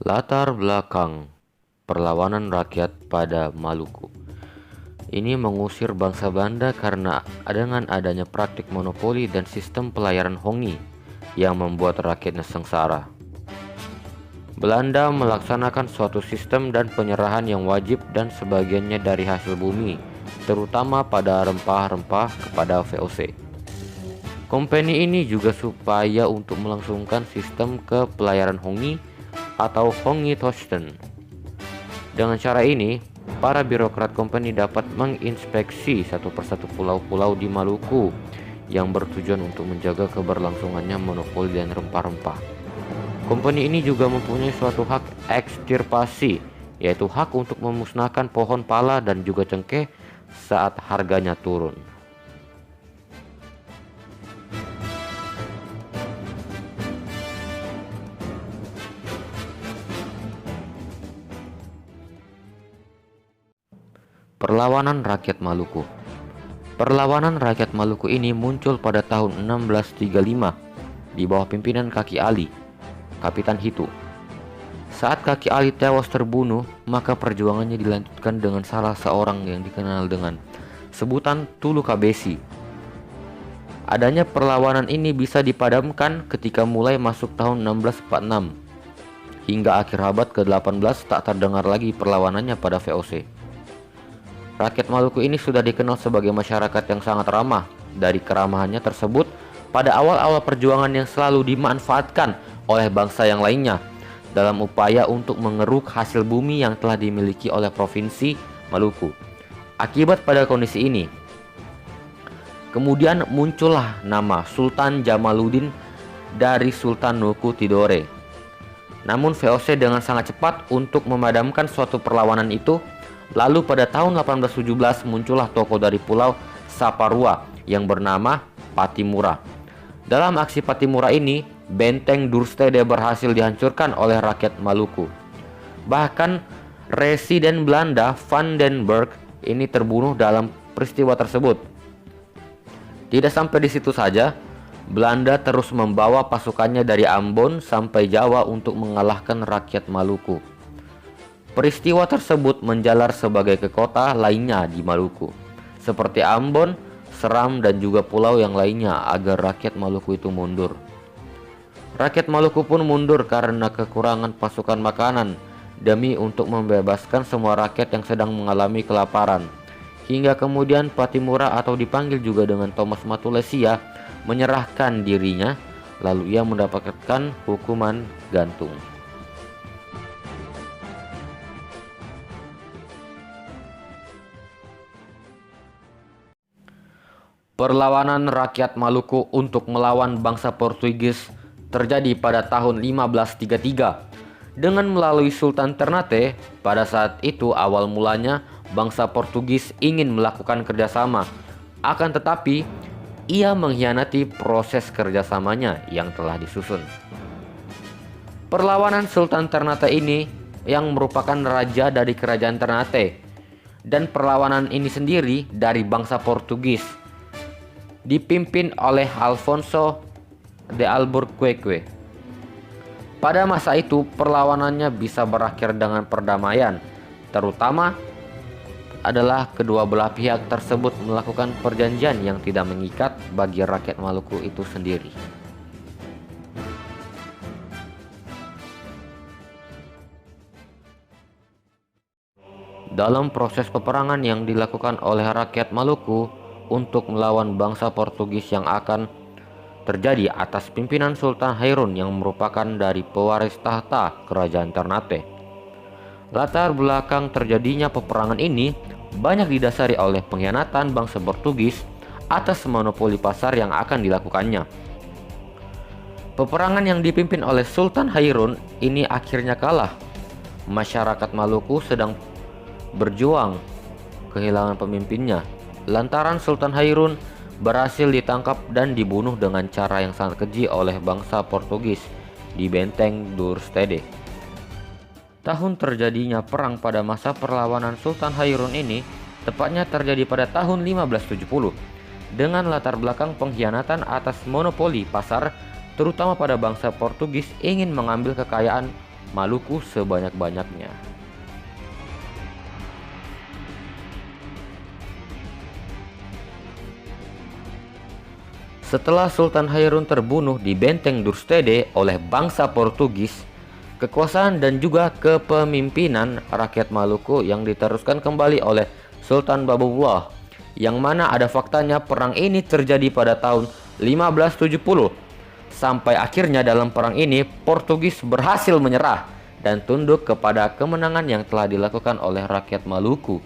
Latar belakang perlawanan rakyat pada Maluku. Ini mengusir bangsa Belanda karena dengan adanya praktik monopoli dan sistem pelayaran Hongi yang membuat rakyatnya sengsara. Belanda melaksanakan suatu sistem dan penyerahan yang wajib dan sebagiannya dari hasil bumi, terutama pada rempah-rempah kepada VOC. Company ini juga supaya untuk melangsungkan sistem ke pelayaran Hongi atau Hongi Tochten. Dengan cara ini, para birokrat company dapat menginspeksi satu persatu pulau-pulau di Maluku yang bertujuan untuk menjaga keberlangsungannya monopoli dan rempah-rempah. Company ini juga mempunyai suatu hak ekstirpasi, yaitu hak untuk memusnahkan pohon pala dan juga cengkeh saat harganya turun. Perlawanan rakyat Maluku. Perlawanan rakyat Maluku ini muncul pada tahun 1635 di bawah pimpinan Kaki Ali, Kapitan Hitu. Saat Kaki Ali tewas terbunuh, maka perjuangannya dilanjutkan dengan salah seorang yang dikenal dengan sebutan Tulu Kabesi. Adanya perlawanan ini bisa dipadamkan ketika mulai masuk tahun 1646. Hingga akhir abad ke-18 tak terdengar lagi perlawanannya pada VOC. Rakyat Maluku ini sudah dikenal sebagai masyarakat yang sangat ramah. Dari keramahannya tersebut, pada awal-awal perjuangan yang selalu dimanfaatkan oleh bangsa yang lainnya dalam upaya untuk mengeruk hasil bumi yang telah dimiliki oleh Provinsi Maluku. Akibat pada kondisi ini, kemudian muncullah nama Sultan Jamaluddin dari Sultan Nuku Tidore. Namun VOC dengan sangat cepat untuk memadamkan suatu perlawanan itu. Lalu pada tahun 1817 muncullah tokoh dari Pulau Saparua yang bernama Patimura. Dalam aksi Patimura ini, benteng Dorstede berhasil dihancurkan oleh rakyat Maluku. Bahkan residen Belanda Van den Berg ini terbunuh dalam peristiwa tersebut. Tidak sampai di situ saja, Belanda terus membawa pasukannya dari Ambon sampai Jawa untuk mengalahkan rakyat Maluku. Peristiwa tersebut menjalar sebagai ke kota lainnya di Maluku, seperti Ambon, Seram, dan juga pulau yang lainnya agar rakyat Maluku itu mundur. Rakyat Maluku pun mundur karena kekurangan pasukan makanan demi untuk membebaskan semua rakyat yang sedang mengalami kelaparan. Hingga kemudian Patimura atau dipanggil juga dengan Thomas Matulesia menyerahkan dirinya, lalu ia mendapatkan hukuman gantung. Perlawanan rakyat Maluku untuk melawan bangsa Portugis terjadi pada tahun 1533 dengan melalui Sultan Ternate. Pada saat itu awal mulanya bangsa Portugis ingin melakukan kerjasama, akan tetapi ia mengkhianati proses kerjasamanya yang telah disusun. Perlawanan Sultan Ternate ini yang merupakan raja dari kerajaan Ternate, dan perlawanan ini sendiri dari bangsa Portugis dipimpin oleh Alfonso de Albuquerque. Pada masa itu perlawanannya bisa berakhir dengan perdamaian, terutama adalah kedua belah pihak tersebut melakukan perjanjian yang tidak mengikat bagi rakyat Maluku itu sendiri. Dalam proses peperangan yang dilakukan oleh rakyat Maluku untuk melawan bangsa Portugis yang akan terjadi atas pimpinan Sultan Hairun yang merupakan dari pewaris tahta kerajaan Ternate. Latar belakang terjadinya peperangan ini banyak didasari oleh pengkhianatan bangsa Portugis atas monopoli pasar yang akan dilakukannya. Peperangan yang dipimpin oleh Sultan Hairun ini akhirnya kalah. Masyarakat Maluku sedang berjuang kehilangan pemimpinnya, lantaran Sultan Hairun berhasil ditangkap dan dibunuh dengan cara yang sangat keji oleh bangsa Portugis di benteng Dorstede. Tahun terjadinya perang pada masa perlawanan Sultan Hairun ini tepatnya terjadi pada tahun 1570 dengan latar belakang pengkhianatan atas monopoli pasar, terutama pada bangsa Portugis ingin mengambil kekayaan Maluku sebanyak-banyaknya. Setelah Sultan Hairun terbunuh di Benteng Durstede oleh bangsa Portugis, kekuasaan dan juga kepemimpinan rakyat Maluku yang diteruskan kembali oleh Sultan Babubullah, yang mana ada faktanya perang ini terjadi pada tahun 1570. Sampai akhirnya dalam perang ini Portugis berhasil menyerah dan tunduk kepada kemenangan yang telah dilakukan oleh rakyat Maluku.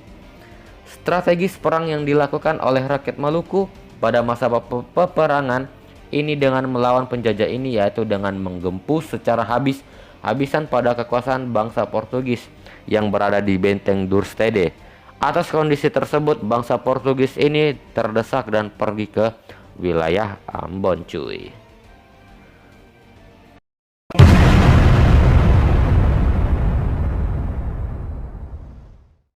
Strategis perang yang dilakukan oleh rakyat Maluku pada masa peperangan ini dengan melawan penjajah ini yaitu dengan menggempur secara habis-habisan pada kekuasaan bangsa Portugis yang berada di Benteng Durstede. Atas kondisi tersebut bangsa Portugis ini terdesak dan pergi ke wilayah Ambon cuy.